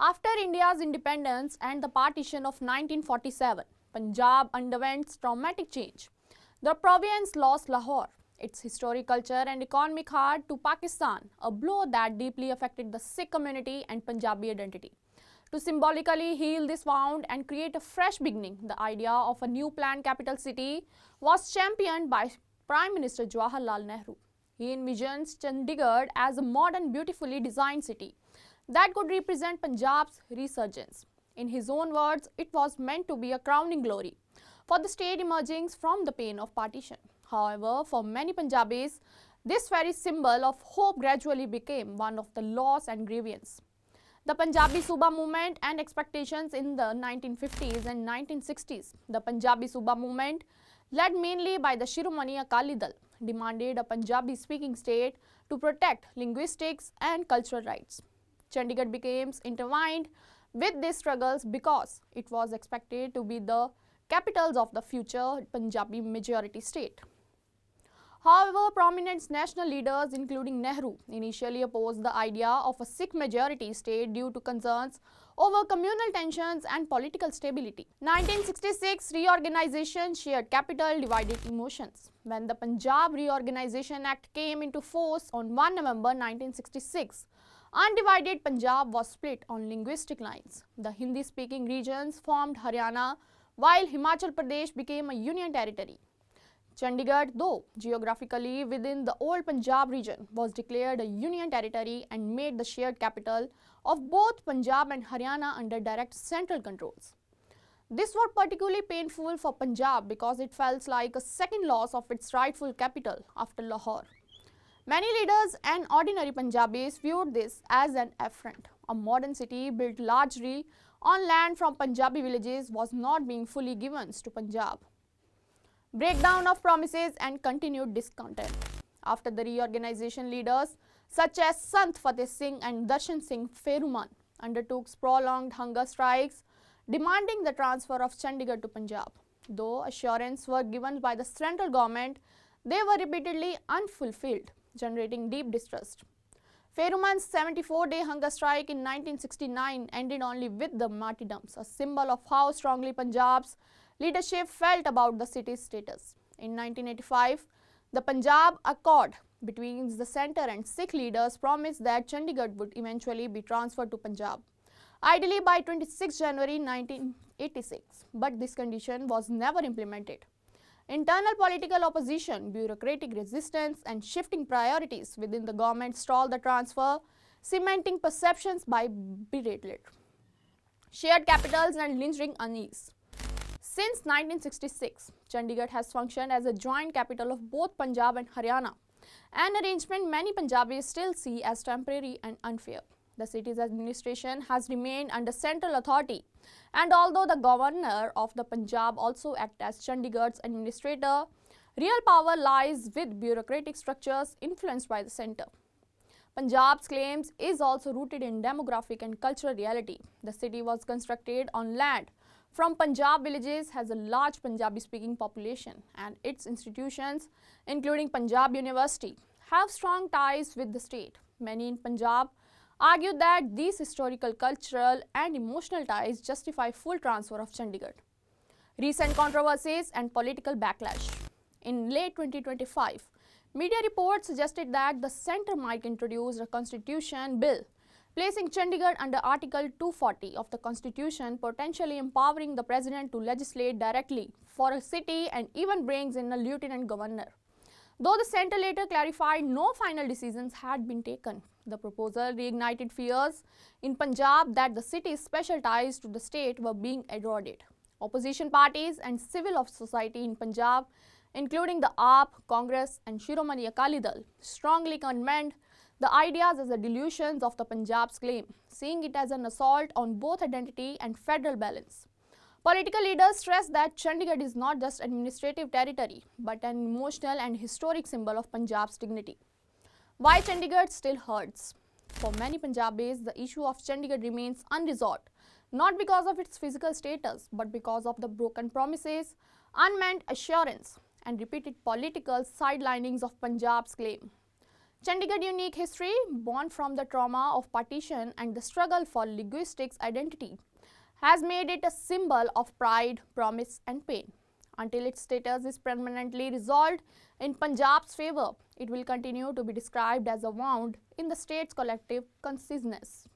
After India's independence and the partition of 1947, Punjab underwent traumatic change. The province lost Lahore, its historic culture and economic heart, to Pakistan, a blow that deeply affected the Sikh community and Punjabi identity. To symbolically heal this wound and create a fresh beginning, the idea of a new planned capital city was championed by Prime Minister Jawaharlal Nehru. He envisions Chandigarh as a modern, beautifully designed city that could represent Punjab's resurgence. In his own words, it was meant to be a crowning glory for the state emerging from the pain of partition. However, for many Punjabis, this very symbol of hope gradually became one of the loss and grievance. The Punjabi Suba movement and expectations in the 1950s and 1960s. The Punjabi Suba movement, led mainly by the Shiromani Akali Dal, demanded a Punjabi-speaking state to protect linguistics and cultural rights. Chandigarh became intertwined with these struggles because it was expected to be the capital of the future Punjabi majority state. However, prominent national leaders including Nehru initially opposed the idea of a Sikh majority state due to concerns over communal tensions and political stability. 1966 reorganization shared capital divided emotions. When the Punjab Reorganization Act came into force on 1 November 1966, undivided Punjab was split on linguistic lines. The Hindi-speaking regions formed Haryana, while Himachal Pradesh became a union territory. Chandigarh, though geographically within the old Punjab region, was declared a union territory and made the shared capital of both Punjab and Haryana under direct central controls. This was particularly painful for Punjab because it felt like a second loss of its rightful capital after Lahore. Many leaders and ordinary Punjabis viewed this as an affront. A modern city built largely on land from Punjabi villages was not being fully given to Punjab. Breakdown of promises and continued discontent. After the reorganization, leaders such as Sant Fateh Singh and Darshan Singh Feruman undertook prolonged hunger strikes demanding the transfer of Chandigarh to Punjab. Though assurances were given by the central government, they were repeatedly unfulfilled, generating deep distrust. Feruman's 74-day hunger strike in 1969 ended only with the martyrdoms, a symbol of how strongly Punjab's leadership felt about the city's status. In 1985, the Punjab Accord between the centre and Sikh leaders promised that Chandigarh would eventually be transferred to Punjab, ideally by 26 January 1986, but this condition was never implemented. Internal political opposition, bureaucratic resistance and shifting priorities within the government stalled the transfer, cementing perceptions by berated shared capitals and lingering unease. Since 1966, Chandigarh has functioned as a joint capital of both Punjab and Haryana, an arrangement many Punjabis still see as temporary and unfair. The city's administration has remained under central authority, and although the governor of the Punjab also acts as Chandigarh's administrator, real power lies with bureaucratic structures influenced by the centre. Punjab's claims is also rooted in demographic and cultural reality. The city was constructed on land from Punjab villages, has a large Punjabi-speaking population, and its institutions, including Punjab University, have strong ties with the state. Many in Punjab argue that these historical, cultural and emotional ties justify full transfer of Chandigarh. Recent controversies and political backlash. In late 2025, media reports suggested that the centre might introduce a constitution bill placing Chandigarh under Article 240 of the Constitution, potentially empowering the President to legislate directly for a city and even brings in a Lieutenant Governor. Though the centre later clarified no final decisions had been taken, the proposal reignited fears in Punjab that the city's special ties to the state were being eroded. Opposition parties and civil society in Punjab, including the AAP, Congress and Shiromani Akali Dal, strongly condemned the ideas as a dilution of the Punjab's claim, seeing it as an assault on both identity and federal balance. Political leaders stress that Chandigarh is not just administrative territory, but an emotional and historic symbol of Punjab's dignity. Why Chandigarh still hurts? For many Punjabis, the issue of Chandigarh remains unresolved, not because of its physical status, but because of the broken promises, unmet assurance, and repeated political sidelinings of Punjab's claim. Chandigarh's unique history, born from the trauma of partition and the struggle for linguistic identity, has made it a symbol of pride, promise, and pain. Until its status is permanently resolved in Punjab's favor, it will continue to be described as a wound in the state's collective consciousness.